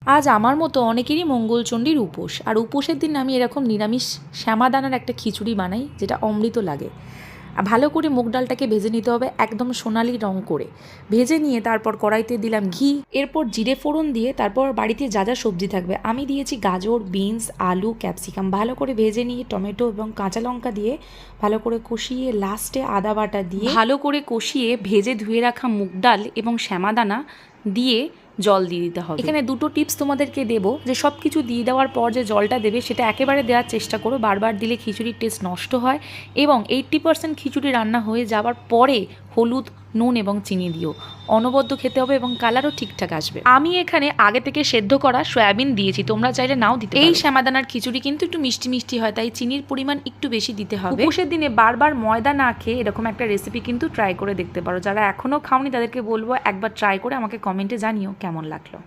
আজ আমার মতো অনেকেরই মঙ্গলচণ্ডীর উপোস, আর উপোসের দিন আমি এরকম নিরামিষ শ্যামাদানার একটা খিচুড়ি বানাই, যেটা অমৃত লাগে। ভালো করে মুগ ডালটাকে ভেজে নিতে হবে, একদম সোনালি রং করে ভেজে নিয়ে তারপর কড়াইতে দিলাম ঘি, এরপর জিরে ফোড়ন দিয়ে তারপর বাড়িতে যা যা সবজি থাকবে আমি দিয়েছি গাজর, বিনস, আলু, ক্যাপসিকাম, ভালো করে ভেজে নিয়ে টমেটো এবং কাঁচা লঙ্কা দিয়ে ভালো করে কষিয়ে লাস্টে আদা বাটা দিয়ে ভালো করে কষিয়ে ভেজে ধুয়ে রাখা মুগ ডাল এবং শ্যামাদানা দিয়ে জল দিয়ে দিতে হবে। এখানে দুটো টিপস তোমাদেরকে দেবো, যে সব কিছু দিয়ে দেওয়ার পর যে জলটা দেবে সেটা একেবারে দেওয়ার চেষ্টা করো, বারবার দিলে খিচুড়ির টেস্ট নষ্ট হয়। এবং 80% খিচুড়ি রান্না হয়ে যাওয়ার পরে হলুদ, নুন এবং চিনি দিও, অনবদ্য খেতে হবে এবং কালারও ঠিকঠাক আসবে। আমি এখানে আগে থেকে সেদ্ধ করা সয়াবিন দিয়েছি, তোমরা চাইলে নাও দিতে পারো। এই শ্যামাদানার খিচুড়ি কিন্তু একটু মিষ্টি মিষ্টি হয়, তাই চিনির পরিমাণ একটু বেশি দিতে হবে। উপোসের দিনে বারবার ময়দা না খেয়ে এরকম একটা রেসিপি কিন্তু ট্রাই করে দেখতে পারো। যারা এখনও খাওনি তাদেরকে বলবো একবার ট্রাই করে আমাকে কমেন্টে জানিও কেমন লাগলো।